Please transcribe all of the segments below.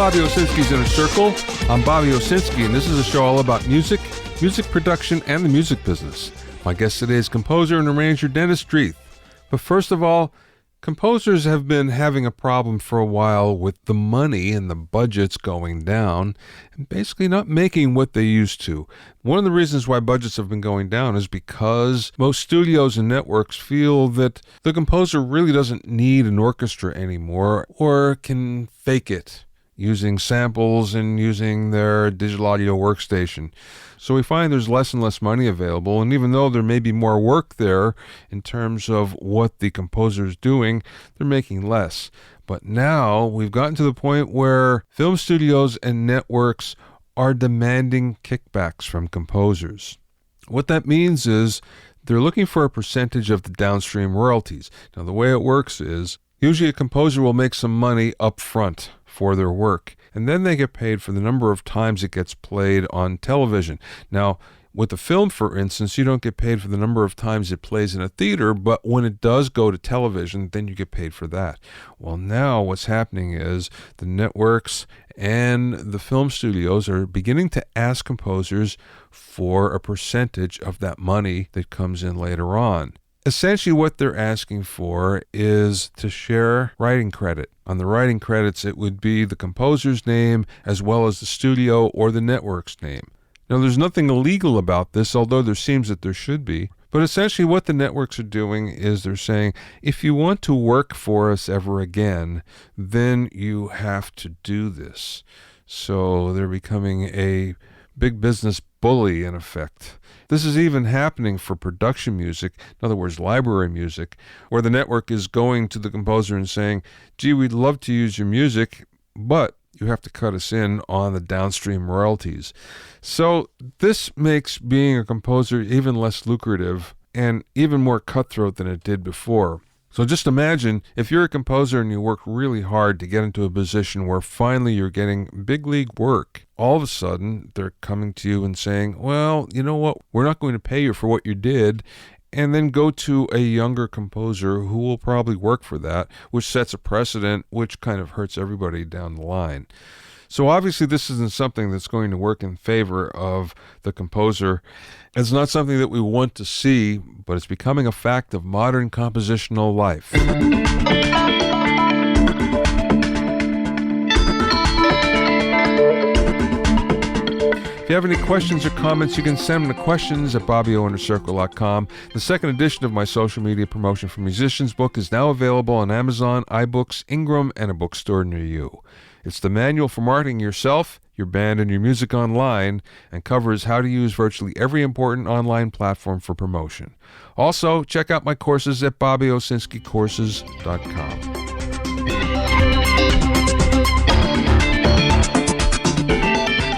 Bobby Owsinski's Inner Circle. I'm Bobby Owsinski, and this is a show all about music, music production, and the music business. My guest today is composer and arranger Dennis Dreith. But first of all, composers have been having a problem for a while with the money and the budgets going down and basically not making what they used to. One of the reasons why budgets have been going down is because most studios and networks feel that the composer really doesn't need an orchestra anymore or can fake it using samples and using their digital audio workstation. So we find there's less and less money available, and even though there may be more work there in terms of what the composer is doing, they're making less. But now we've gotten to the point where film studios and networks are demanding kickbacks from composers. What that means is they're looking for a percentage of the downstream royalties. Now, the way it works is usually a composer will make some money up front for their work, and then they get paid for the number of times it gets played on television. Now, with a film, for instance, you don't get paid for the number of times it plays in a theater, but when it does go to television, then you get paid for that. Well, now what's happening is the networks and the film studios are beginning to ask composers for a percentage of that money that comes in later on. Essentially, what they're asking for is to share writing credit. On the writing credits, it would be the composer's name as well as the studio or the network's name. Now, there's nothing illegal about this, although there seems that there should be. But essentially, what the networks are doing is they're saying, if you want to work for us ever again, then you have to do this. So they're becoming a big business bully, in effect. This is even happening for production music, in other words, library music, where the network is going to the composer and saying, gee, we'd love to use your music, but you have to cut us in on the downstream royalties. So this makes being a composer even less lucrative and even more cutthroat than it did before. So just imagine if you're a composer and you work really hard to get into a position where finally you're getting big league work. All of a sudden, they're coming to you and saying, well, you know what, we're not going to pay you for what you did, and then go to a younger composer who will probably work for that, which sets a precedent, which kind of hurts everybody down the line. So obviously this isn't something that's going to work in favor of the composer. It's not something that we want to see, but it's becoming a fact of modern compositional life. If you have any questions or comments, you can send them to questions@BobbyOInnerCircle.com. The second edition of my social media promotion for musicians book is now available on Amazon, iBooks, Ingram, and a bookstore near you. It's the manual for marketing yourself, your band, and your music online, and covers how to use virtually every important online platform for promotion. Also, check out my courses at BobbyOwsinskiCourses.com.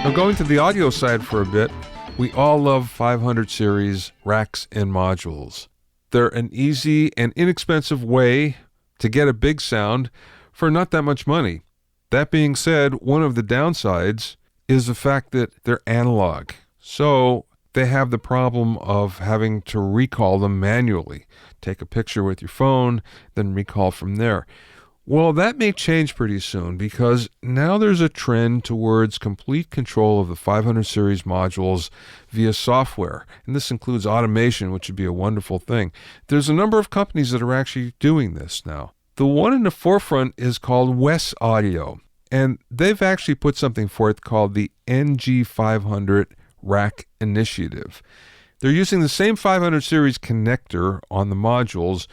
Now, going to the audio side for a bit, we all love 500 series racks and modules. They're an easy and inexpensive way to get a big sound for not that much money. That being said, one of the downsides is the fact that they're analog. So they have the problem of having to recall them manually. Take a picture with your phone, then recall from there. Well, that may change pretty soon because now there's a trend towards complete control of the 500 series modules via software. And this includes automation, which would be a wonderful thing. There's a number of companies that are actually doing this now. The one in the forefront is called Wes Audio, and they've actually put something forth called the NG500 Rack Initiative. They're using the same 500 series connector on the modules,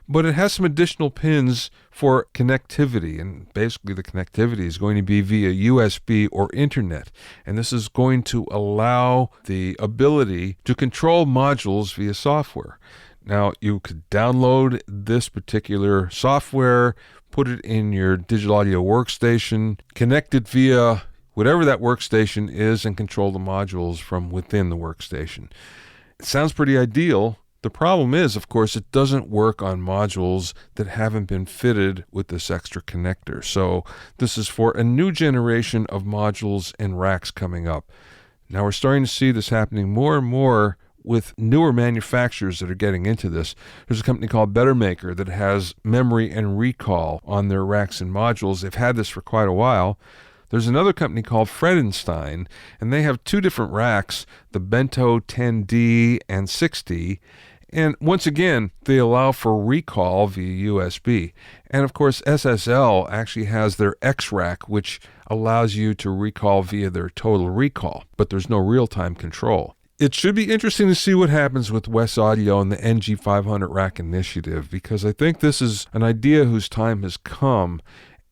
but it has some additional pins for connectivity, and basically the connectivity is going to be via USB or internet, and this is going to allow the ability to control modules via software. Now, you could download this particular software, put it in your digital audio workstation, connect it via whatever that workstation is, and control the modules from within the workstation. It sounds pretty ideal. The problem is, of course, it doesn't work on modules that haven't been fitted with this extra connector. So this is for a new generation of modules and racks coming up. Now we're starting to see this happening more and more with newer manufacturers that are getting into this. There's a company called Bettermaker that has memory and recall on their racks and modules. They've had this for quite a while. There's another company called Fredenstein, and they have two different racks, the Bento 10D and 6D. And once again, they allow for recall via USB. And of course, SSL actually has their X-Rack, which allows you to recall via their total recall, but there's no real-time control. It should be interesting to see what happens with West Audio and the NG500 rack initiative, because I think this is an idea whose time has come.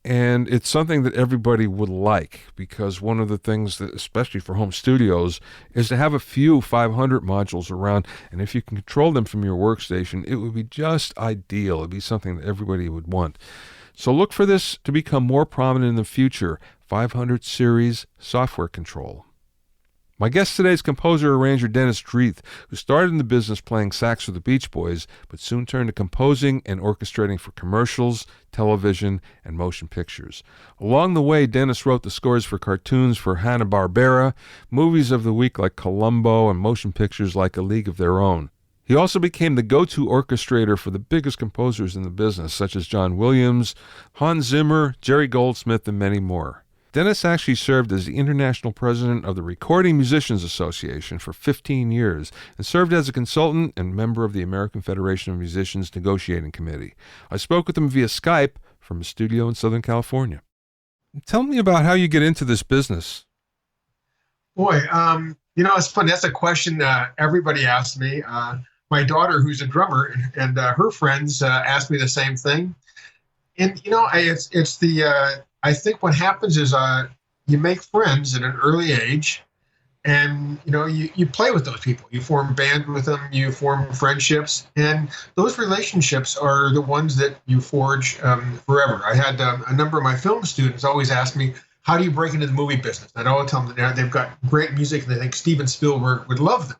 And it's something that everybody would like, because one of the things that, especially for home studios, is to have a few 500 modules around. And if you can control them from your workstation, it would be just ideal. It would be something that everybody would want. So look for this to become more prominent in the future, 500 series software control. My guest today is composer-arranger Dennis Dreith, who started in the business playing sax for the Beach Boys, but soon turned to composing and orchestrating for commercials, television, and motion pictures. Along the way, Dennis wrote the scores for cartoons for Hanna-Barbera, movies of the week like Columbo, and motion pictures like A League of Their Own. He also became the go-to orchestrator for the biggest composers in the business, such as John Williams, Hans Zimmer, Jerry Goldsmith, and many more. Dennis actually served as the international president of the Recording Musicians Association for 15 years and served as a consultant and member of the American Federation of Musicians Negotiating Committee. I spoke with him via Skype from a studio in Southern California. Tell me about how you get into this business. Boy, it's funny. That's a question everybody asks me. My daughter, who's a drummer, and her friends ask me the same thing. And, I think what happens is you make friends at an early age, and you play with those people. You form bands with them, you form friendships, and those relationships are the ones that you forge forever. I had a number of my film students always ask me, how do you break into the movie business? And I always tell them that they've got great music and they think Steven Spielberg would love them.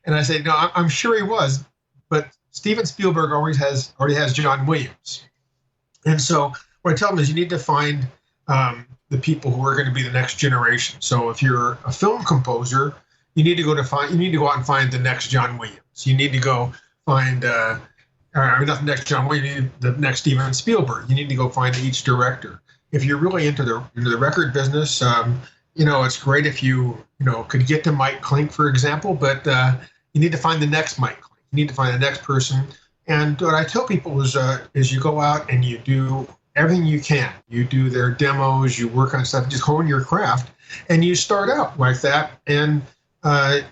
And I say, no, I'm sure he was, but Steven Spielberg already has John Williams. And so what I tell them is you need to find the people who are going to be the next generation. So if you're a film composer, you need to go out and find the next John Williams. You need to go find, not the next John Williams, you need the next Steven Spielberg. You need to go find each director. If you're really into the record business, it's great if you could get to Mike Klink, for example, but you need to find the next Mike Klink. You need to find the next person. And what I tell people is you go out and you do everything you can. You do their demos, you work on stuff, just hone your craft, and you start out like that, and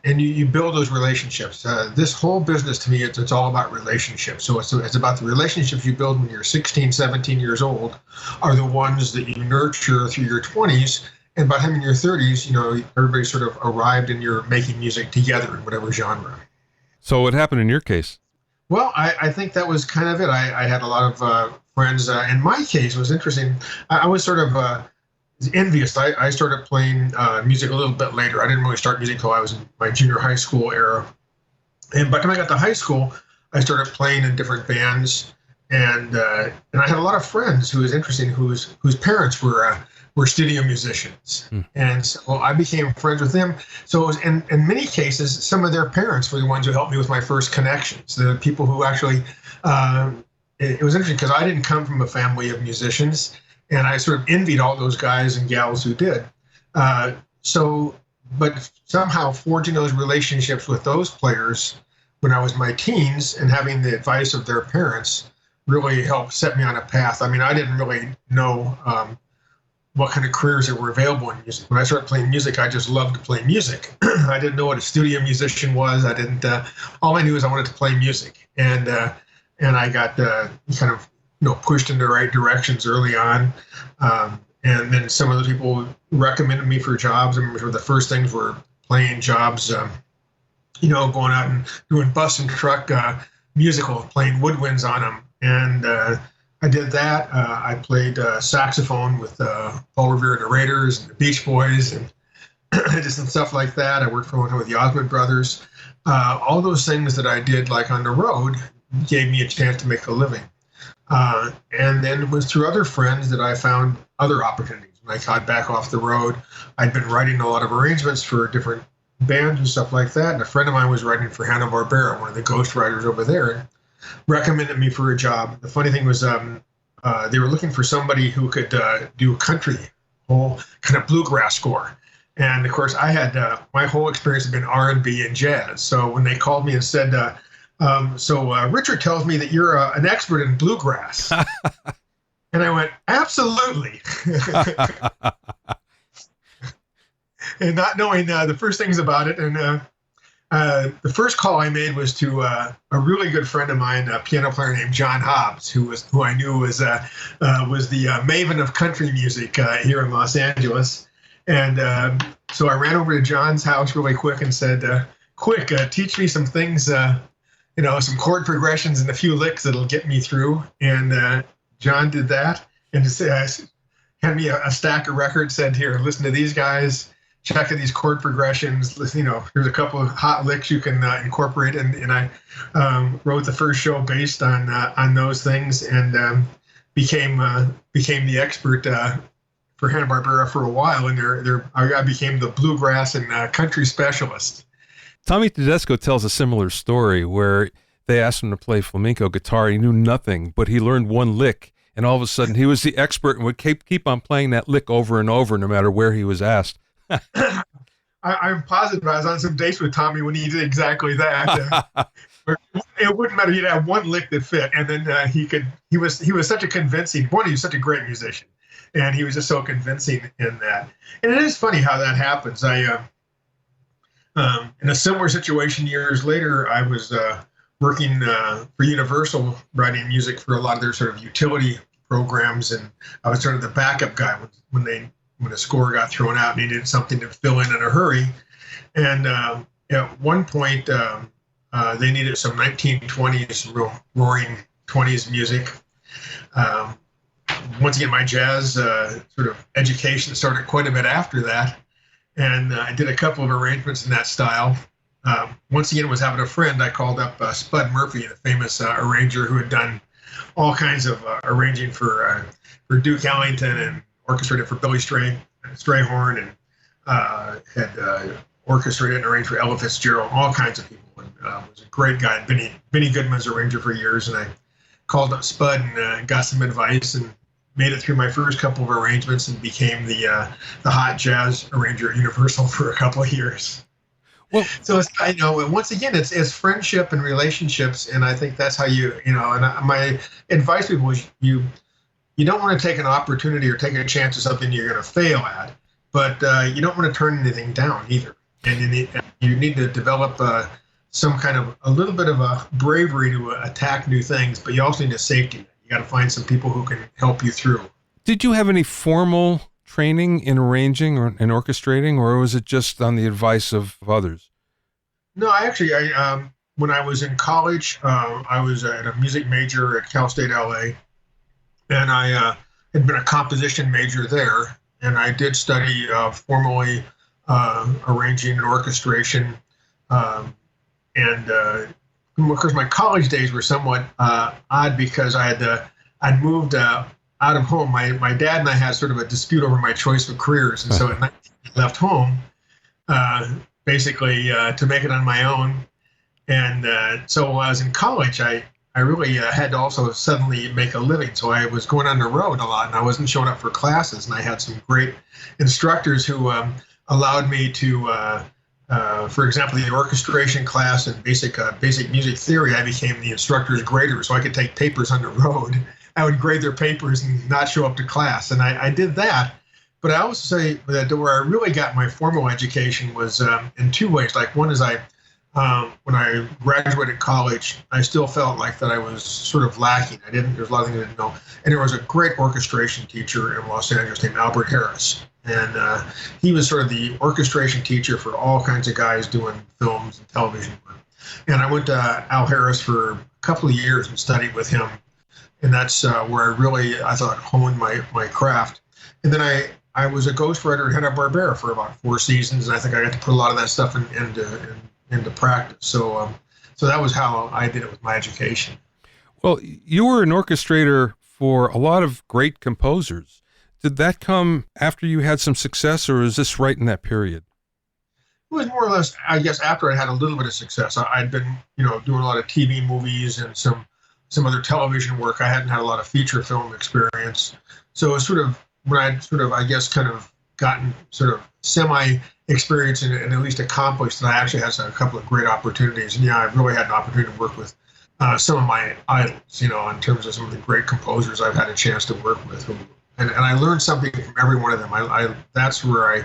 you build those relationships. This whole business, to me, it's all about relationships. So it's about the relationships you build when you're 16, 17 years old are the ones that you nurture through your 20s, and by the time in your 30s, everybody sort of arrived and you're making music together in whatever genre. So what happened in your case? Well, I think that was kind of it. I had a lot of friends. In my case, it was interesting. I was sort of envious. I started playing music a little bit later. I didn't really start music until I was in my junior high school era. And by the time I got to high school, I started playing in different bands. And I had a lot of friends who was interesting, whose parents were studio musicians. And so I became friends with them. So it was, in many cases, some of their parents were the ones who helped me with my first connections. The people who actually, it was interesting because I didn't come from a family of musicians, and I sort of envied all those guys and gals who did. But somehow forging those relationships with those players when I was in my teens and having the advice of their parents really helped set me on a path. I mean, I didn't really know what kind of careers that were available in music. When I started playing music, I just loved to play music. I didn't know what a studio musician was. I didn't. All I knew is I wanted to play music, and I got kind of pushed in the right directions early on. And then some of the people recommended me for jobs. I remember the first things were playing jobs, going out and doing bus and truck musicals, playing woodwinds on them, and I did that. I played saxophone with Paul Revere and the Raiders and the Beach Boys, and just some stuff like that. I worked for one with the Osmond Brothers. All those things that I did, like on the road, gave me a chance to make a living. And then it was through other friends that I found other opportunities. When I got back off the road, I'd been writing a lot of arrangements for different bands and stuff like that. And a friend of mine was writing for Hanna-Barbera, one of the ghostwriters over there, and recommended me for a job. The funny thing was they were looking for somebody who could do country whole kind of bluegrass score. And of course, I had my whole experience had been R&B and jazz. So when they called me and said, Richard tells me that you're an expert in bluegrass. And I went, absolutely. And not knowing the first things about it. And the first call I made was to a really good friend of mine, a piano player named John Hobbs, who I knew was the maven of country music here in Los Angeles. And so I ran over to John's house really quick and said, teach me some things, some chord progressions and a few licks that'll get me through. And John did that and just handed me a stack of records, said, here, listen to these guys, check out these chord progressions. Listen, here's a couple of hot licks you can incorporate. And I wrote the first show based on those things, and became the expert for Hanna-Barbera for a while. And I became the bluegrass and country specialist. Tommy Tedesco tells a similar story where they asked him to play flamenco guitar. He knew nothing, but he learned one lick, and all of a sudden he was the expert and would keep on playing that lick over and over, no matter where he was asked. I'm positive I was on some dates with Tommy when he did exactly that. It wouldn't matter. He'd have one lick that fit, and then he was such a convincing one. He was such a great musician, and he was just so convincing in that. And it is funny how that happens. In a similar situation years later, I was working for Universal, writing music for a lot of their sort of utility programs, and I was sort of the backup guy when a score got thrown out and needed something to fill in a hurry. And at one point, they needed some 1920s, real roaring 20s music. Once again, my jazz sort of education started quite a bit after that. And I did a couple of arrangements in that style. Once again, was having a friend. I called up Spud Murphy, the famous arranger who had done all kinds of arranging for Duke Ellington and orchestrated for Billy Strayhorn, and had orchestrated and arranged for Ella Fitzgerald, all kinds of people. And was a great guy. Benny Goodman's arranger for years. And I called up Spud and got some advice, and made it through my first couple of arrangements and became the hot jazz arranger at Universal for a couple of years. Well, so it's, once again, it's friendship and relationships, and I think that's how and my advice to people is you don't want to take an opportunity or take a chance of something you're going to fail at, but you don't want to turn anything down either, and you need to develop some kind of a little bit of a bravery to attack new things, but you also need a safety net. You got to find some people who can help you through. Did you have any formal training in arranging or in orchestrating, or was it just on the advice of others? No, when I was in college, I was at a music major at Cal State LA, and I had been a composition major there, and I did study formally arranging and orchestration, and of course, my college days were somewhat odd because I'd moved out of home. My dad and I had sort of a dispute over my choice of careers, and so at 19, I left home basically to make it on my own. And so while I was in college, I really had to also suddenly make a living. So I was going on the road a lot, and I wasn't showing up for classes. And I had some great instructors who allowed me to. For example, the orchestration class and basic music theory, I became the instructor's grader, so I could take papers on the road. I would grade their papers and not show up to class, and I did that. But I also say that where I really got my formal education was in two ways. Like one is when I graduated college, I still felt like that I was sort of lacking. There's a lot of things I didn't know. And there was a great orchestration teacher in Los Angeles named Albert Harris. And he was sort of the orchestration teacher for all kinds of guys doing films and television work. And I went to Al Harris for a couple of years and studied with him. And that's where I thought, honed my craft. And then I was a ghostwriter at Hanna-Barbera for about 4 seasons, and I think I got to put a lot of that stuff into practice. So that was how I did it with my education. Well, you were an orchestrator for a lot of great composers. Did that come after you had some success, or is this right in that period? It was more or less, I guess, after I had a little bit of success. I'd been, doing a lot of TV movies and some other television work. I hadn't had a lot of feature film experience. So it was sort of when I'd sort of, I guess, kind of gotten sort of semi experience and at least accomplished, that I actually had a couple of great opportunities. And yeah, I've really had an opportunity to work with some of my idols, in terms of some of the great composers I've had a chance to work with. And I learned something from every one of them. That's where I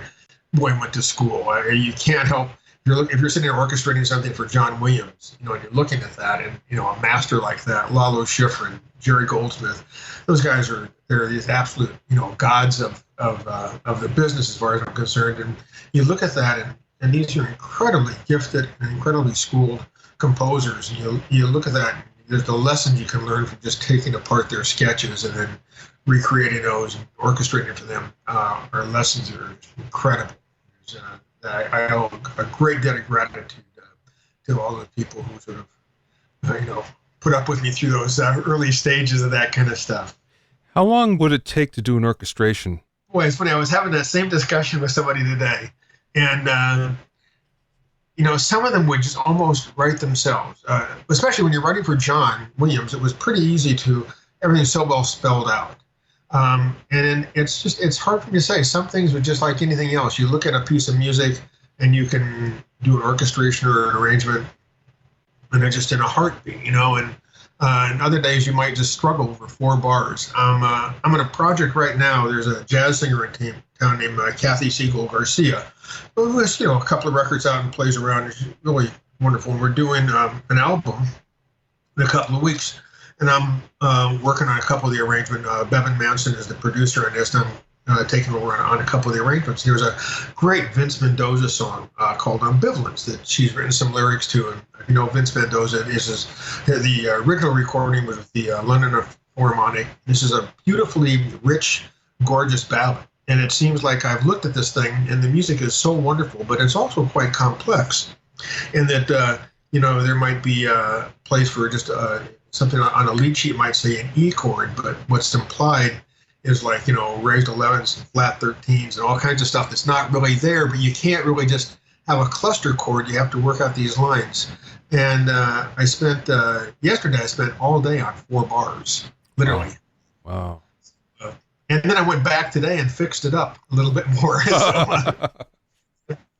went to school. You can't help, if you're sitting there orchestrating something for John Williams, and you're looking at that, and a master like that, Lalo Schifrin, Jerry Goldsmith, those guys they're these absolute gods of the business as far as I'm concerned. And you look at that, and these are incredibly gifted and incredibly schooled composers. And you look at that, there's the lessons you can learn from just taking apart their sketches and then recreating those and orchestrating for them are lessons that are incredible. I owe a great debt of gratitude to all the people who sort of, put up with me through those early stages of that kind of stuff. How long would it take to do an orchestration? Boy, it's funny. I was having that same discussion with somebody today, and some of them would just almost write themselves. Especially when you're writing for John Williams, it was pretty easy everything's so well spelled out. And it's hard for me to say. Some things are just like anything else. You look at a piece of music and you can do an orchestration or an arrangement, and they're just in a heartbeat, and other days you might just struggle over 4 bars. I'm in a project right now. There's a jazz singer in town named Kathy Siegel Garcia, who has, a couple of records out and plays around. She's really wonderful. And we're doing an album in a couple of weeks. And I'm working on a couple of the arrangements. Bevan Manson is the producer on this, and I'm taking over on a couple of the arrangements. There's a great Vince Mendoza song called Ambivalence that she's written some lyrics to. And Vince Mendoza the original recording was with the London Philharmonic. This is a beautifully rich, gorgeous ballad. And it seems like I've looked at this thing, and the music is so wonderful, but it's also quite complex in that, there might be a place for just something on a lead sheet might say an E chord, but what's implied is like, raised 11s and flat 13s and all kinds of stuff that's not really there, but you can't really just have a cluster chord. You have to work out these lines. And yesterday I spent all day on 4 bars, literally. Wow. And then I went back today and fixed it up a little bit more.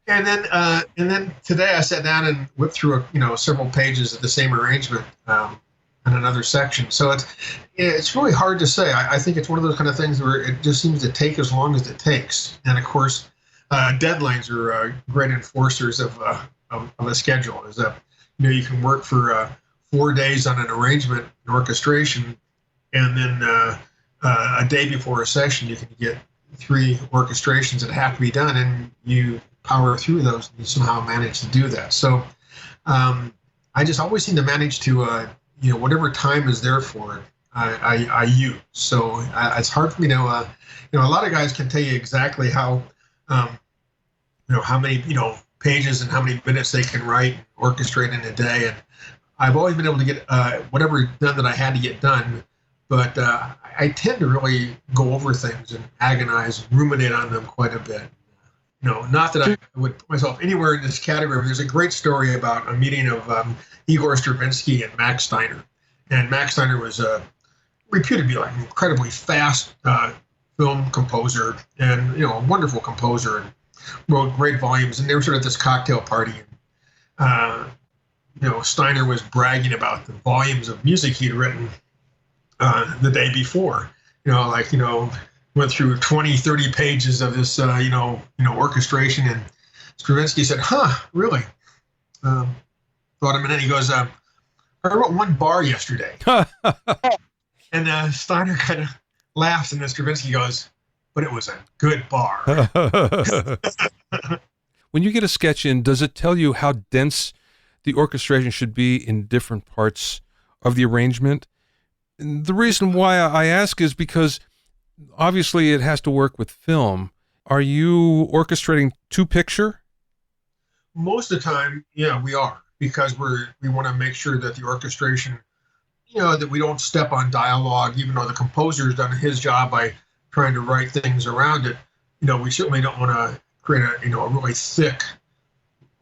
And then today I sat down and whipped through several pages of the same arrangement in another section. So it's really hard to say. I think it's one of those kind of things where it just seems to take as long as it takes. And of course, deadlines are great enforcers of a schedule. Is that you can work for 4 days on an arrangement, an orchestration, and then a day before a session you can get 3 orchestrations that have to be done, and you power through those and you somehow manage to do that. So I just always seem to manage to whatever time is there for it, I use. So it's hard for me to, a lot of guys can tell you exactly how, how many, pages and how many minutes they can write, orchestrate in a day. And I've always been able to get whatever done that I had to get done. But I tend to really go over things and agonize and ruminate on them quite a bit. Not that I would put myself anywhere in this category. There's a great story about a meeting of Igor Stravinsky and Max Steiner. And Max Steiner was reputed to be like an incredibly fast film composer and, a wonderful composer, and wrote great volumes. And they were sort of at this cocktail party. And, Steiner was bragging about the volumes of music he'd written the day before. Went through 20, 30 pages of this, orchestration. And Stravinsky said, really? Thought a minute. He goes, I wrote 1 bar yesterday. And Steiner kind of laughs, and then Stravinsky goes, but it was a good bar. When you get a sketch in, does it tell you how dense the orchestration should be in different parts of the arrangement? And the reason why I ask is because obviously it has to work with film. Are you orchestrating to picture? Most of the time, yeah, we are, because we want to make sure that the orchestration, that we don't step on dialogue, even though the composer's done his job by trying to write things around it. We certainly don't want to create a really thick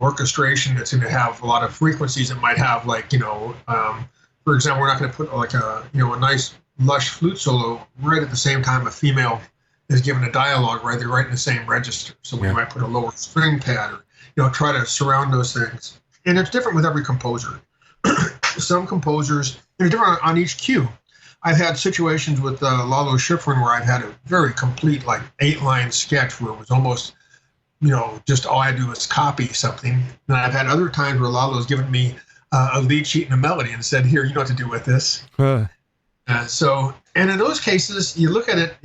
orchestration that's going to have a lot of frequencies that might have, like, for example, we're not going to put like a nice lush flute solo right at the same time a female is given a dialogue, right? They're right in the same register. So we might put a lower string pad or, try to surround those things. And it's different with every composer. Some composers, they're different on each cue. I've had situations with Lalo Schifrin where I've had a very complete, like 8-line sketch where it was almost, just all I had to do was copy something. And I've had other times where Lalo's given me a lead sheet and a melody and said, here, you know what to do with this. And in those cases, you look at it,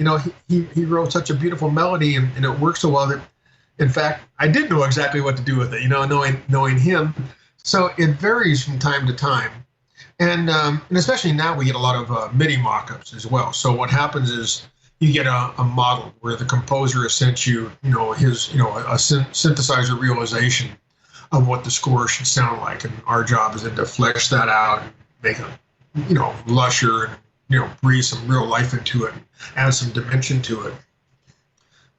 he wrote such a beautiful melody and it works so well that, in fact, I did know exactly what to do with it, knowing him. So it varies from time to time. And especially now we get a lot of MIDI mock-ups as well. So what happens is you get a model where the composer has sent you, his, a synthesizer realization of what the score should sound like. And our job is then to flesh that out and make it, lusher and, breathe some real life into it, and add some dimension to it.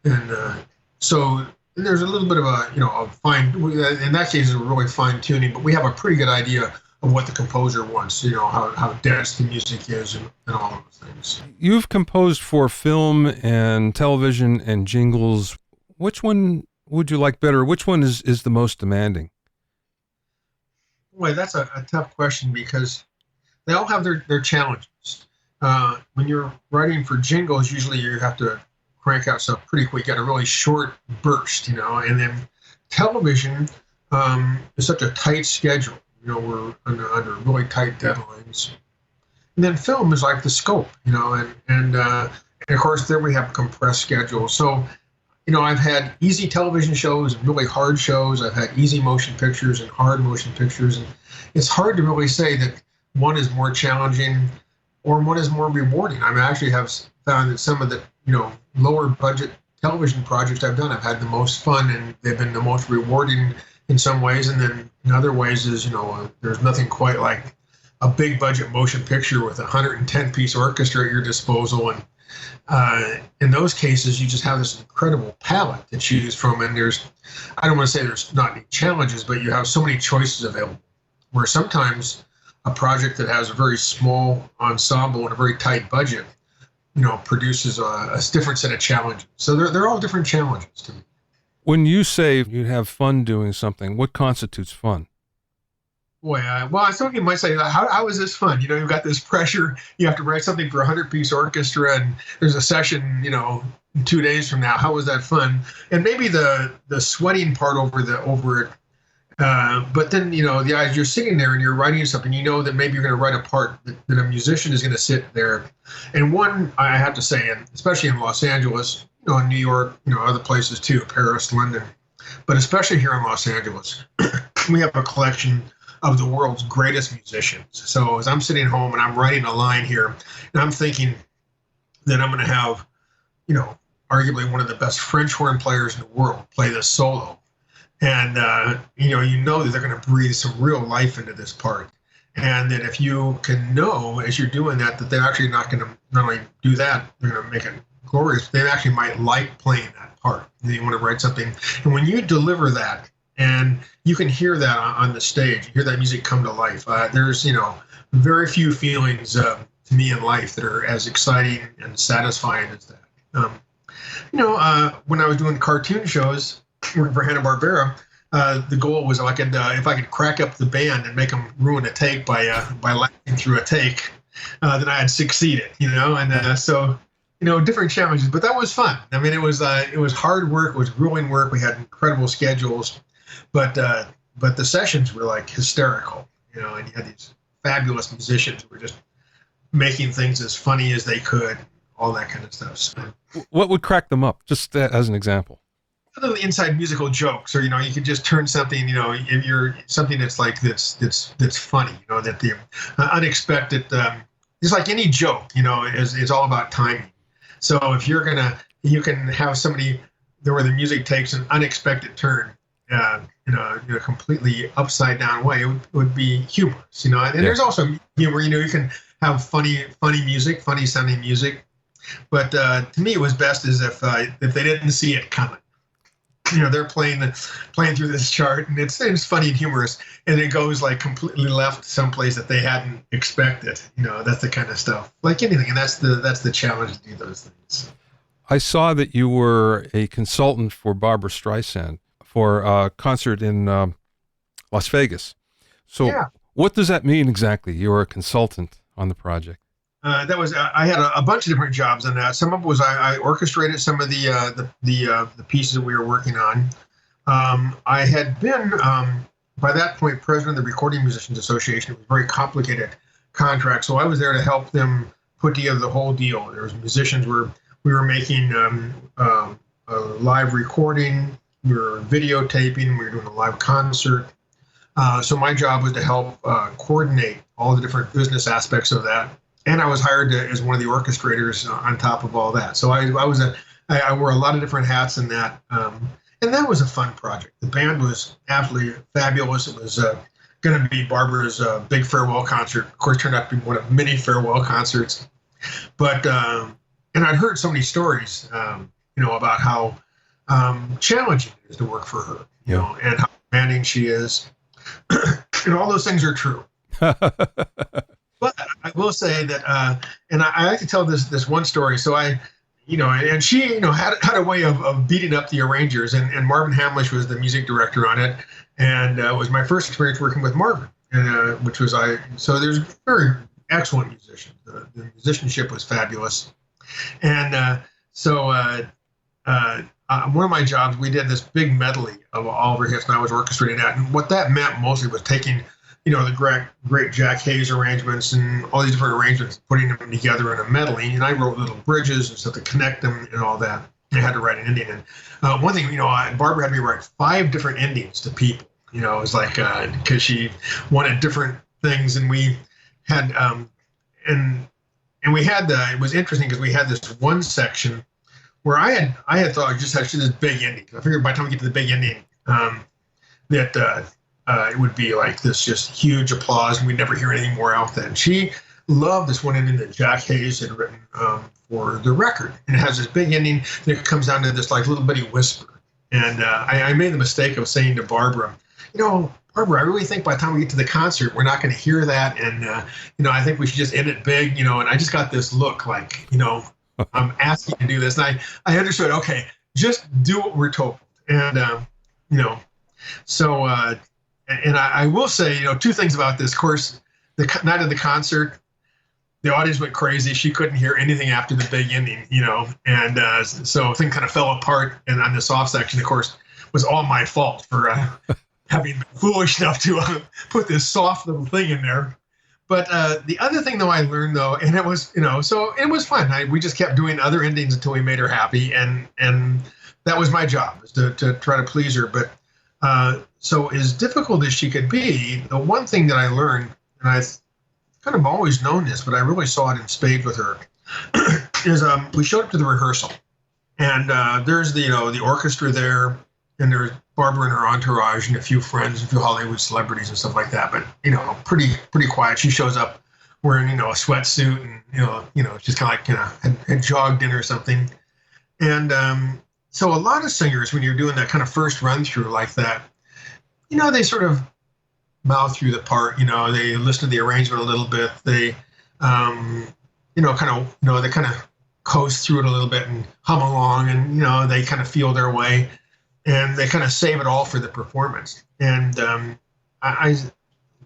And so there's a little bit of a fine, in that case, it's really fine tuning, but we have a pretty good idea of what the composer wants, how dense the music is and all of those things. You've composed for film and television and jingles. Which one would you like better? Which one is the most demanding? Boy, that's a tough question because they all have their challenges. When you're writing for jingles, usually you have to crank out stuff pretty quick. You got a really short burst, and then television is such a tight schedule. We're under really tight deadlines. And then film is like the scope, and of course there we have compressed schedules. So, I've had easy television shows and really hard shows. I've had easy motion pictures and hard motion pictures. And it's hard to really say that one is more challenging or one is more rewarding. I actually have found that some of the, lower budget television projects I've done, I've had the most fun and they've been the most rewarding in some ways. And then in other ways is, there's nothing quite like a big budget motion picture with a 110-piece orchestra at your disposal. And in those cases, you just have this incredible palette to choose from. And I don't want to say there's not any challenges, but you have so many choices available. Where sometimes a project that has a very small ensemble and a very tight budget, produces a different set of challenges. So they're all different challenges to me. When you say you have fun doing something, what constitutes fun? Boy, well, I thought you might say, how is this fun? You've got this pressure. You have to write something for a 100-piece orchestra, and there's a session, 2 days from now. How was that fun? And maybe the sweating part over it. But then, you're sitting there and you're writing something, that maybe you're going to write a part that a musician is going to sit there. And one, I have to say, and especially in Los Angeles, in New York, other places too, Paris, London, but especially here in Los Angeles, we have a collection of the world's greatest musicians. So as I'm sitting home and I'm writing a line here, and I'm thinking that I'm going to have, arguably one of the best French horn players in the world play this solo. And, that they're going to breathe some real life into this part. And that if you can know as you're doing that they're actually not going to not only do that, they're going to make it glorious, they actually might like playing that part. And you want to write something. And when you deliver that, and you can hear that on the stage, you hear that music come to life, there's, very few feelings to me in life that are as exciting and satisfying as that. When I was doing cartoon shows, working for Hanna-Barbera, the goal was if I could crack up the band and make them ruin a take by laughing through a take, then I had succeeded, and so different challenges, but that was fun. It was hard work, it was grueling work. We had incredible schedules, but the sessions were like hysterical, and you had these fabulous musicians who were just making things as funny as they could, all that kind of stuff. So, what would crack them up, just as an example? Little inside musical jokes, or you could just turn something, if you're something that's like that's funny, that the unexpected, just like any joke, is all about timing. So if you can have somebody where the music takes an unexpected turn, in a completely upside down way, it would be humorous, And there's also humor, you can have funny music, funny sounding music, but to me it was best is if they didn't see it coming. They're playing through this chart, and it's funny and humorous, and it goes like completely left someplace that they hadn't expected. That's the kind of stuff, like anything, and that's the challenge to do those things. I saw that you were a consultant for Barbara Streisand for a concert in Las Vegas. So Yeah. what does that mean exactly? You were a consultant on the project. That was I had a bunch of different jobs on that. Some of it was I orchestrated some of the pieces that we were working on. I had been by that point president of the Recording Musicians Association. It was a very complicated contract, so I was there to help them put together the whole deal. There was musicians we were making a live recording, we were videotaping, we were doing a live concert. So my job was to help coordinate all the different business aspects of that. And I was hired as one of the orchestrators on top of all that. So I wore a lot of different hats in that. And that was a fun project. The band was absolutely fabulous. It was going to be Barbara's big farewell concert. Of course, turned out to be one of many farewell concerts. But, and I'd heard so many stories, about how challenging it is to work for her, and how demanding she is. And all those things are true. But I will say that, and I like to tell this one story. So and she, had a way of beating up the arrangers, and Marvin Hamlish was the music director on it, and it was my first experience working with Marvin, and so there's very excellent musicians. The musicianship was fabulous, and one of my jobs, we did this big medley of all of her hits, and I was orchestrating that, and what that meant mostly was taking the great Jack Hayes arrangements and all these different arrangements, putting them together in a medley. And I wrote little bridges and stuff to connect them and all that. And I had to write an ending. And one thing, Barbara had me write 5 different endings to people. It was like, because she wanted different things. And we had, and we had it was interesting because we had this one section where I had thought I just had this big ending. I figured by the time we get to the big ending, that it would be like this just huge applause, and we'd never hear anything more out then. She loved this one ending that Jack Hayes had written for the record. And it has this big ending, and it comes down to this like little bitty whisper. And I made the mistake of saying to Barbara, Barbara, I really think by the time we get to the concert, we're not going to hear that. And, I think we should just end it big, and I just got this look like, I'm asking you to do this. And I understood, okay, just do what we're told. And, so, and I will say, 2 things about this. Of course, the night of the concert, the audience went crazy. She couldn't hear anything after the big ending, and so things kind of fell apart. And on the soft section, of course, was all my fault for having been foolish enough to put this soft little thing in there. But the other thing, though, I learned, though, and it was, so it was fun. We just kept doing other endings until we made her happy, and that was my job, was to try to please her. But so as difficult as she could be, the one thing that I learned, and I've kind of always known this, but I really saw it in spades with her, is we showed up to the rehearsal, and there's the orchestra there, and there's Barbara and her entourage and a few friends, a few Hollywood celebrities and stuff like that. But pretty quiet. She shows up wearing a sweatsuit, and she's kind of like had jogged in or something, and so a lot of singers, when you're doing that kind of first run through like that, they sort of mouth through the part, they listen to the arrangement a little bit. They, they kind of coast through it a little bit and hum along, and, they kind of feel their way, and they kind of save it all for the performance. And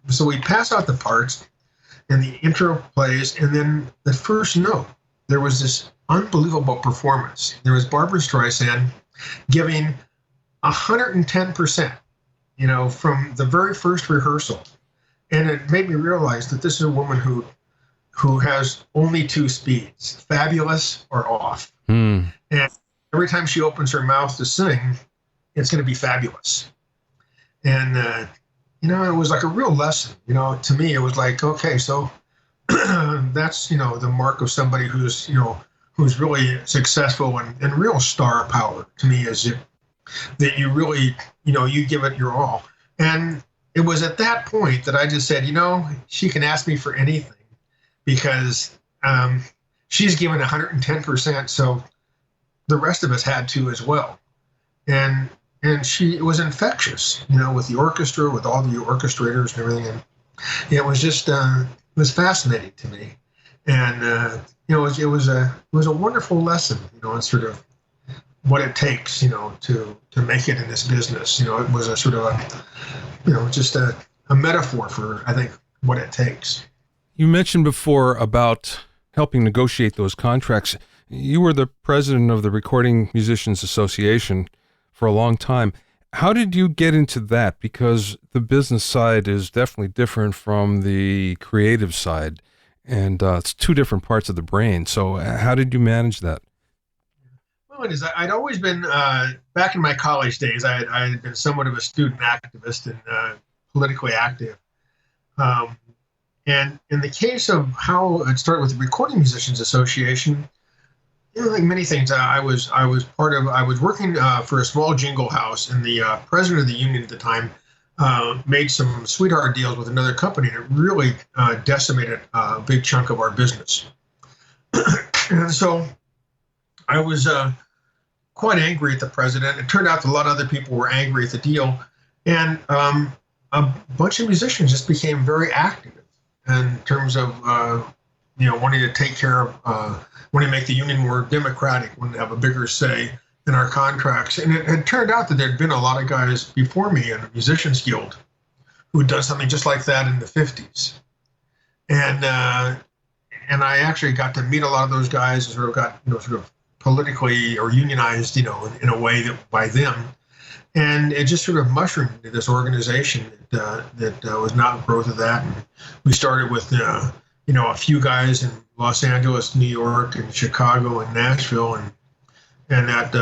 so we pass out the parts, and the intro plays, and then the first note, there was this unbelievable performance. There was Barbara Streisand giving 110%, from the very first rehearsal. And it made me realize that this is a woman who has only 2 speeds, fabulous or off. And every time she opens her mouth to sing, it's going to be fabulous. And, it was like a real lesson. To me, it was like, okay, so that's, the mark of somebody who's really successful and real star power to me is that you really, you give it your all. And it was at that point that I just said, she can ask me for anything because she's given 110%. So the rest of us had to as well. And it was infectious, with the orchestra, with all the orchestrators and everything. And it was just, it was fascinating to me. And it was a wonderful lesson, on sort of what it takes, to make it in this business. It was a sort of just a metaphor for, I think, what it takes. You mentioned before about helping negotiate those contracts. You were the president of the Recording Musicians Association for a long time. How did you get into that? Because the business side is definitely different from the creative side, and it's two different parts of the brain. So how did you manage that? Well, it is. I'd always been, back in my college days, I had been somewhat of a student activist and politically active. And in the case of how it started with the Recording Musicians Association, like many things, I was working for a small jingle house, and the president of the union at the time made some sweetheart deals with another company, and it really decimated a big chunk of our business. And so I was quite angry at the president. It turned out that a lot of other people were angry at the deal, and a bunch of musicians just became very active in terms of wanting to take care of, wanting to make the union more democratic, wanting to have a bigger say in our contracts. And it turned out that there'd been a lot of guys before me in the Musicians Guild who had done something just like that in the 50s. And I actually got to meet a lot of those guys and sort of got sort of politically or unionized, in a way that by them. And it just sort of mushroomed into this organization that was not growth of that. And we started with, a few guys in Los Angeles, New York, and Chicago, and Nashville, and that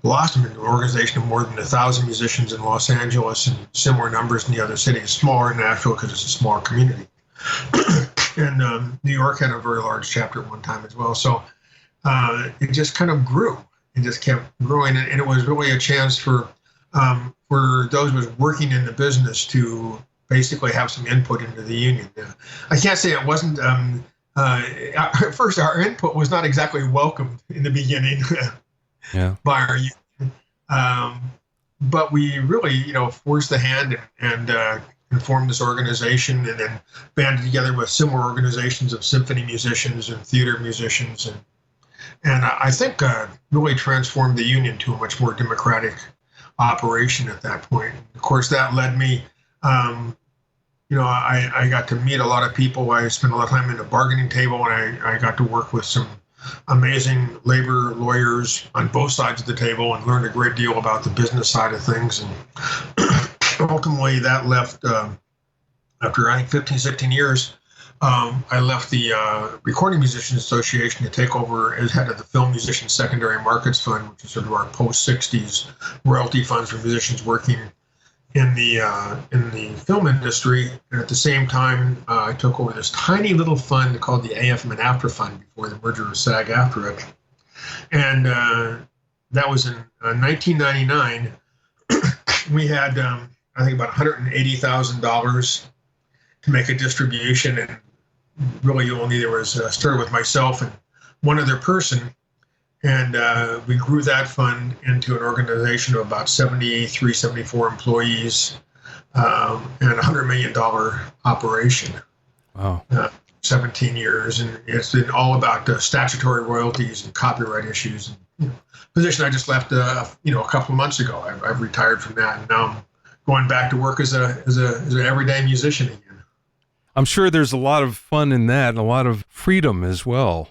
blossomed into an organization of more than 1,000 musicians in Los Angeles and similar numbers in the other cities. Smaller in Nashville because it's a smaller community. And New York had a very large chapter at one time as well. So it just kind of grew. It just kept growing, and it was really a chance for those who was working in the business to basically have some input into the union. I can't say it wasn't. At first, our input was not exactly welcomed in the beginning by our union, but we really, forced the hand and formed this organization, and then banded together with similar organizations of symphony musicians and theater musicians, and I think really transformed the union to a much more democratic operation at that point. Of course, that led me, I got to meet a lot of people. I spent a lot of time in the bargaining table, and I got to work with some amazing labor lawyers on both sides of the table and learned a great deal about the business side of things. And ultimately, that left, after I think 15, 16 years, I left the Recording Musicians Association to take over as head of the Film Musicians Secondary Markets Fund, which is sort of our post-60s royalty funds for musicians working in the film industry. And at the same time, I took over this tiny little fund called the AFM and After Fund before the merger with SAG-AFTRA. And that was in 1999. We had, I think, about $180,000 to make a distribution, and really only there was started with myself and one other person, and we grew that fund into an organization of about 73, 74 employees, and a $100 million operation. Wow. 17 years, and it's been all about statutory royalties and copyright issues. And, position I just left, a couple of months ago. I've retired from that, and now I'm going back to work as an everyday musician again. I'm sure there's a lot of fun in that and a lot of freedom as well.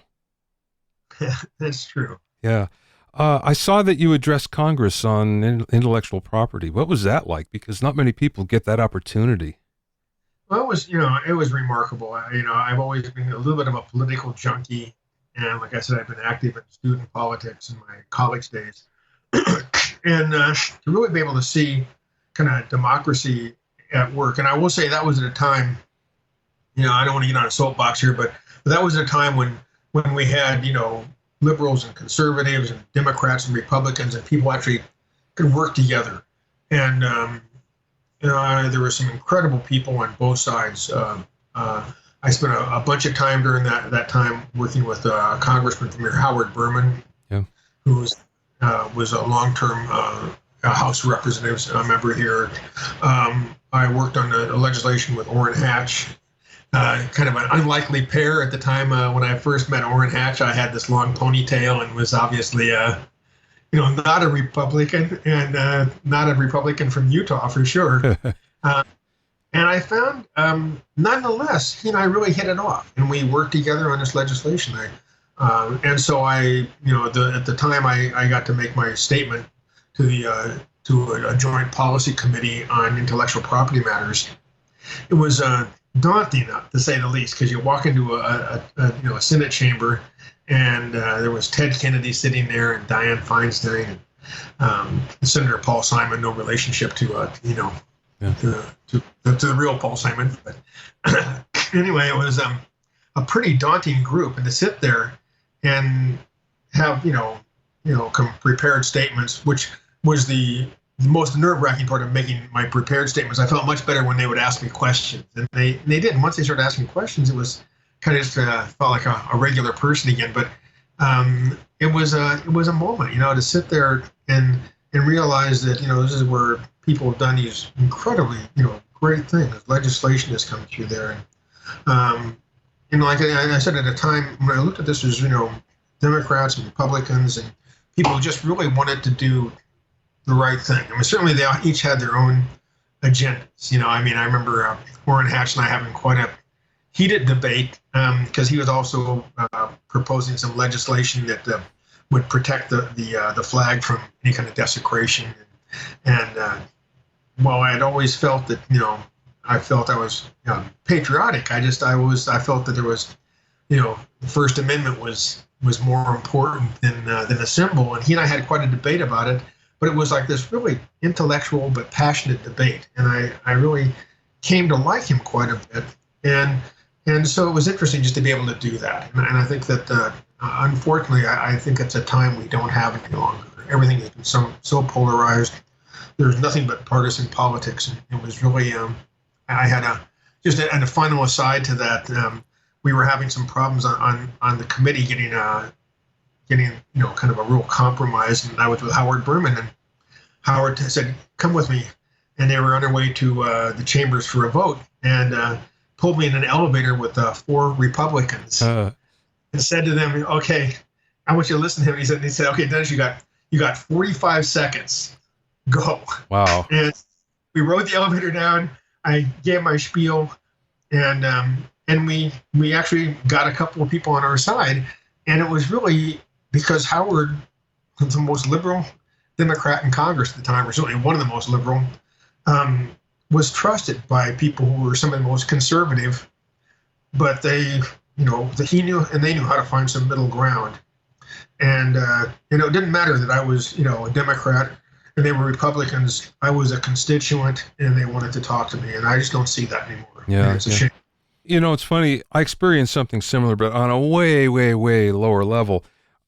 That's true. Yeah. I saw that you addressed Congress on intellectual property. What was that like? Because not many people get that opportunity. Well, it was remarkable. I've always been a little bit of a political junkie. And like I said, I've been active in student politics in my college days. And to really be able to see kind of democracy at work. And I will say that was at a time, I don't want to get on a soapbox here, but that was a time when we had, liberals and conservatives and Democrats and Republicans, and people actually could work together. And, there were some incredible people on both sides. I spent a bunch of time during that time working with Congressman from here, Howard Berman, who was a long-term House of Representatives member here. I worked on the legislation with Orrin Hatch. kind of an unlikely pair at the time. When I first met Orrin Hatch, I had this long ponytail and was obviously, not a Republican, and not a Republican from Utah for sure. And I found, nonetheless, he and I really hit it off, and we worked together on this legislation. And so at the time, I got to make my statement to a joint policy committee on intellectual property matters. It was daunting, to say the least, because you walk into a Senate chamber, and there was Ted Kennedy sitting there, and Dianne Feinstein, and Senator Paul Simon, no relationship to the real Paul Simon. But anyway, it was a pretty daunting group, and to sit there and have prepared statements, which was the most nerve-wracking part of making my prepared statements. I felt much better when they would ask me questions, and they did. And once they started asking questions, it was kind of just felt like a regular person again. But it was a moment, to sit there and realize that this is where people have done these incredibly great things. Legislation has come through there, and like I said at the time when I looked at this, as Democrats and Republicans and people who just really wanted to do the right thing. I mean, certainly they each had their own agendas. I remember Orrin Hatch and I having quite a heated debate because he was also proposing some legislation that would protect the flag from any kind of desecration. And while I had always felt that I felt I was patriotic, I felt that there was the First Amendment was more important than a symbol. And he and I had quite a debate about it. But it was like this really intellectual but passionate debate, and I really came to like him quite a bit, and so it was interesting just to be able to do that. And I think that unfortunately, I think it's a time we don't have any longer. Everything has been so polarized. There's nothing but partisan politics, and it was really. I had and a final aside to that. We were having some problems on the committee getting kind of a real compromise, and I was with Howard Berman, and Howard said, "Come with me," and they were on their way to the chambers for a vote, and pulled me in an elevator with 4 Republicans, and said to them, "Okay, I want you to listen to him." He said, "Okay, Dennis, you got 45 seconds, go." Wow. And we rode the elevator down. I gave my spiel, and we actually got a couple of people on our side, and it was really because Howard was the most liberal Democrat in Congress at the time, or certainly one of the most liberal, was trusted by people who were some of the most conservative, but they knew how to find some middle ground. And it didn't matter that I was a Democrat and they were Republicans. I was a constituent, and they wanted to talk to me, and I just don't see that anymore. Yeah, and it's a shame. It's funny. I experienced something similar, but on a way, way, way lower level.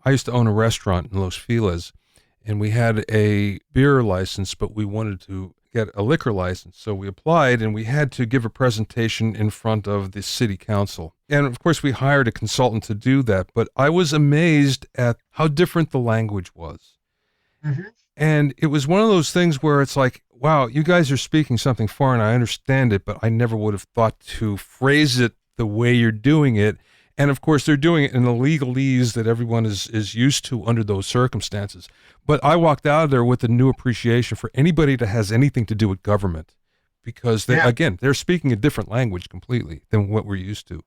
I used to own a restaurant in Los Feliz, and we had a beer license, but we wanted to get a liquor license. So we applied, and we had to give a presentation in front of the city council. And of course, we hired a consultant to do that, but I was amazed at how different the language was. Mm-hmm. And it was one of those things where it's like, wow, you guys are speaking something foreign. I understand it, but I never would have thought to phrase it the way you're doing it. And of course, they're doing it in the legalese that everyone is used to under those circumstances. But I walked out of there with a new appreciation for anybody that has anything to do with government, because they're speaking a different language completely than what we're used to.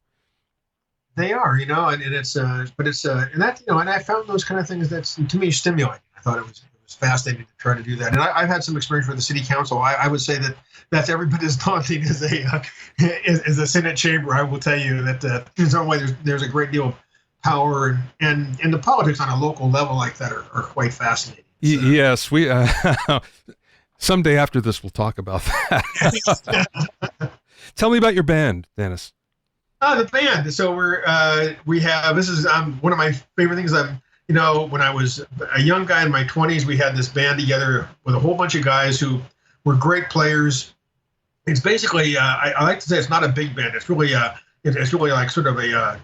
They are, and it's, but it's, and that, and I found those kind of things that's to me stimulating. I thought it was fascinating to try to do that. And I've had some experience with the city council. I would say that's every bit as daunting as a Senate chamber. I will tell you that in some way there's a great deal of power and the politics on a local level like that are quite fascinating. So. Yes, we someday after this we'll talk about that. Tell me about your band, Dennis. The band. So we have this is one of my favorite things. When I was a young guy in my 20s, we had this band together with a whole bunch of guys who were great players. It's basically, I like to say, it's not a big band. It's really like sort of a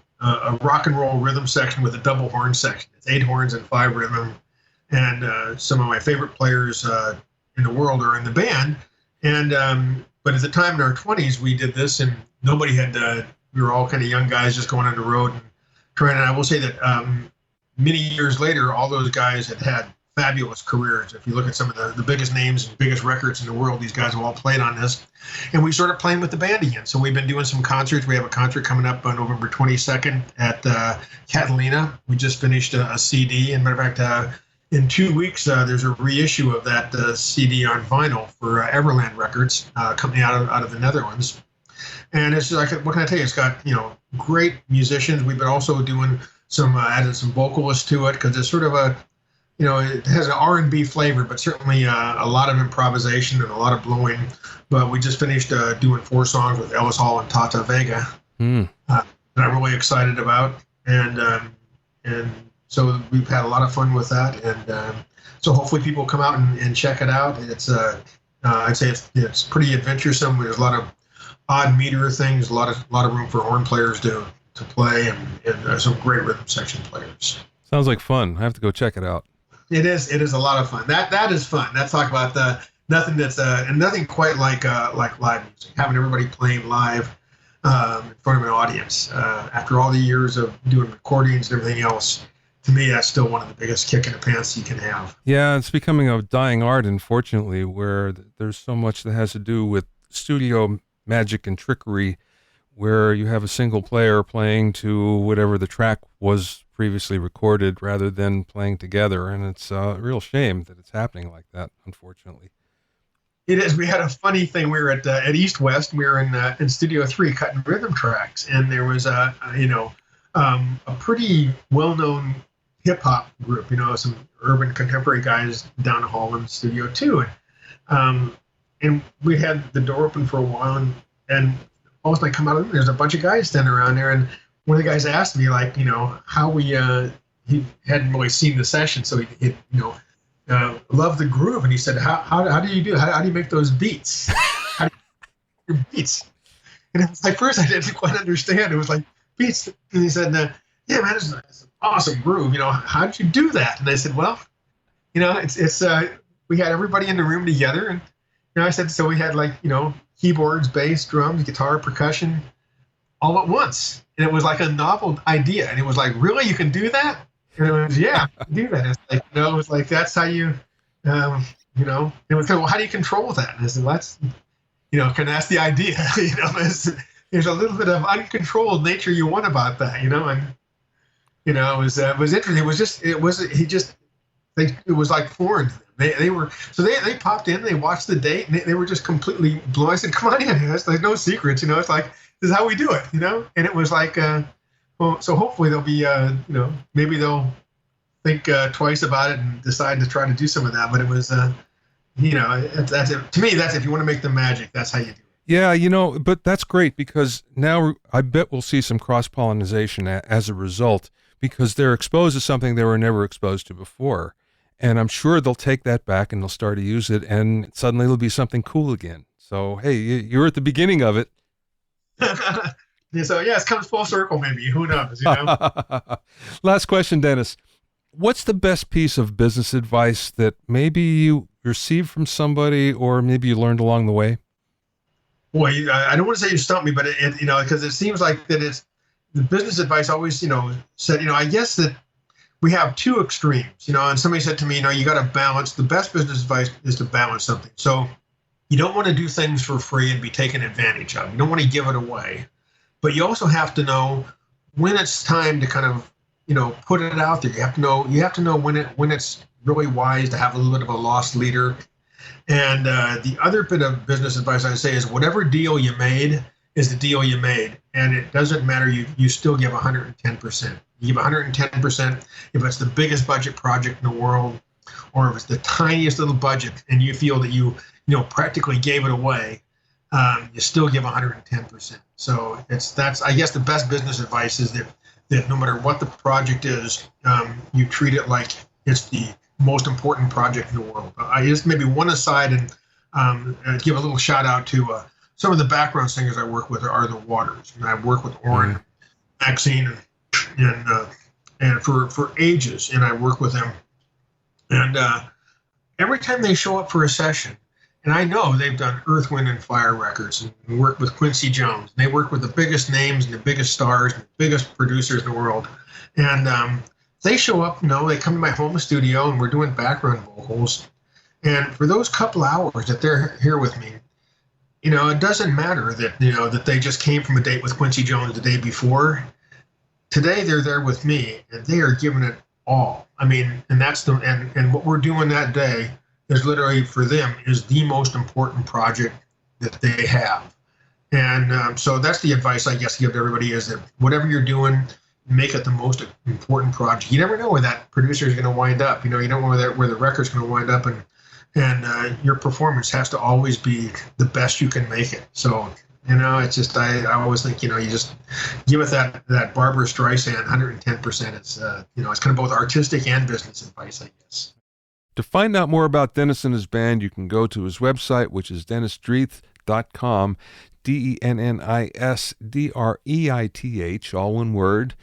rock and roll rhythm section with a double horn section. It's 8 horns and 5 rhythm, and some of my favorite players in the world are in the band. And but at the time in our 20s, we did this, and nobody had we were all kind of young guys just going on the road and trying. And I will say that many years later, all those guys had fabulous careers. If you look at some of the biggest names and biggest records in the world, these guys have all played on this. And we started playing with the band again. So we've been doing some concerts. We have a concert coming up on November 22nd at Catalina. We just finished a CD. And matter of fact, in 2 weeks, there's a reissue of that CD on vinyl for Everland Records, company out of the Netherlands. And it's like, what can I tell you? It's got, great musicians. We've been also doing added some vocalists to it because it's sort of it has an R&B flavor, but certainly a lot of improvisation and a lot of blowing. But we just finished doing 4 songs with Ellis Hall and Tata Vega that I'm really excited about. And so we've had a lot of fun with that. And so hopefully people come out and check it out. It's I'd say it's pretty adventuresome. There's a lot of odd meter things, a lot of room for horn players to play, and some great rhythm section players. Sounds like fun. I have to go check it out. It is a lot of fun. That is fun. That's talk about nothing that's and nothing quite like live music. Having everybody playing live in front of an audience after all the years of doing recordings and everything else. To me, that's still one of the biggest kick in the pants you can have. Yeah, it's becoming a dying art, unfortunately, where there's so much that has to do with studio magic and trickery, where you have a single player playing to whatever the track was previously recorded rather than playing together. And it's a real shame that it's happening like that, unfortunately. It is. We had a funny thing. We were at East West. We were in Studio 3 cutting rhythm tracks, and there was a pretty well-known hip-hop group, some urban contemporary guys down the hall in Studio 2. And we had the door open for a while, and all of a sudden I come out of there's a bunch of guys standing around there, and one of the guys asked me, how we, he hadn't really seen the session, so he loved the groove, and he said, how do you do, how do you make those beats? How do you make your beats? And it was like, first I didn't quite understand. It was like, beats. And he said, yeah, man, it's an awesome groove. How did you do that? And I said, well, it's we had everybody in the room together, and I said, so we had keyboards, bass, drums, guitar, percussion, all at once. And it was like a novel idea. And it was like, really, you can do that? And it was, yeah, you can do that. And it's like, it was like, that's how you, and it was kind of, well, how do you control that? And I said, well, that's, that's the idea. There's a little bit of uncontrolled nature you want about that, and, it was interesting. It was like foreign. They popped in, they watched the date, and they were just completely blown. I said, come on in. It's like no secrets, it's like, this is how we do it, And it was like, so hopefully they'll be, maybe they'll think twice about it and decide to try to do some of that. But it was, that's it. To me, that's if you want to make the magic, that's how you do it. Yeah, but that's great because now I bet we'll see some cross-pollination as a result because they're exposed to something they were never exposed to before. And I'm sure they'll take that back and they'll start to use it, and suddenly it'll be something cool again. So, hey, you're at the beginning of it. So, it comes full circle maybe. Who knows, Last question, Dennis. What's the best piece of business advice that maybe you received from somebody or maybe you learned along the way? Boy, I don't want to say you stumped me, but because it seems like that it's the business advice always, said, I guess that we have two extremes, and somebody said to me, you got to balance. The best business advice is to balance something. So you don't want to do things for free and be taken advantage of. You don't want to give it away, but you also have to know when it's time to kind of, put it out there. You have to know when it's really wise to have a little bit of a lost leader. And the other bit of business advice I say is whatever deal you made is the deal you made. And it doesn't matter. You still give 110%. You give 110% if it's the biggest budget project in the world, or if it's the tiniest little budget and you feel that you practically gave it away, you still give 110%. So that's I guess the best business advice is that no matter what the project is, you treat it like it's the most important project in the world. I just maybe one aside and give a little shout out to some of the background singers I work with are the Waters, and I work with Orrin, Maxine, and for ages, and I work with them. And every time they show up for a session, And I know they've done Earth, Wind, and Fire records and worked with Quincy Jones. They work with the biggest names and the biggest stars and the biggest producers in the world. And they show up, they come to my home studio and we're doing background vocals. And for those couple hours that they're here with me, it doesn't matter that, that they just came from a date with Quincy Jones the day before. Today they're there with me and they are giving it all. I mean, and that's and what we're doing that day is literally for them is the most important project that they have. And so that's the advice I guess I give to everybody is that whatever you're doing, make it the most important project. You never know where that producer is going to wind up. You don't know where the record's going to wind up, and your performance has to always be the best you can make it. So, it's just I always think you just give it that Barbara Streisand 110%. It's it's kind of both artistic and business advice, I guess. To find out more about Dennis and his band, you can go to his website, which is DennisDreith.com, DennisDreith, all one word,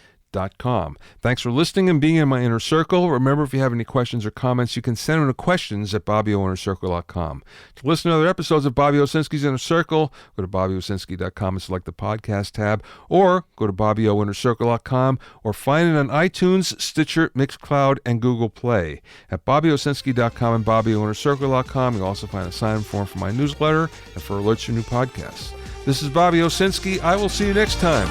.com. Thanks for listening and being in my inner circle. Remember, if you have any questions or comments, you can send them to questions@BobbyOInnerCircle.com. To listen to other episodes of Bobby Owsinski's Inner Circle, go to BobbyOwsinski.com and select the podcast tab, or go to BobbyOInnerCircle.com, or find it on iTunes, Stitcher, Mixcloud, and Google Play. At BobbyOwsinski.com and BobbyOInnerCircle.com, you'll also find a sign-in form for my newsletter and for alerts for new podcasts. This is Bobby Owsinski. I will see you next time.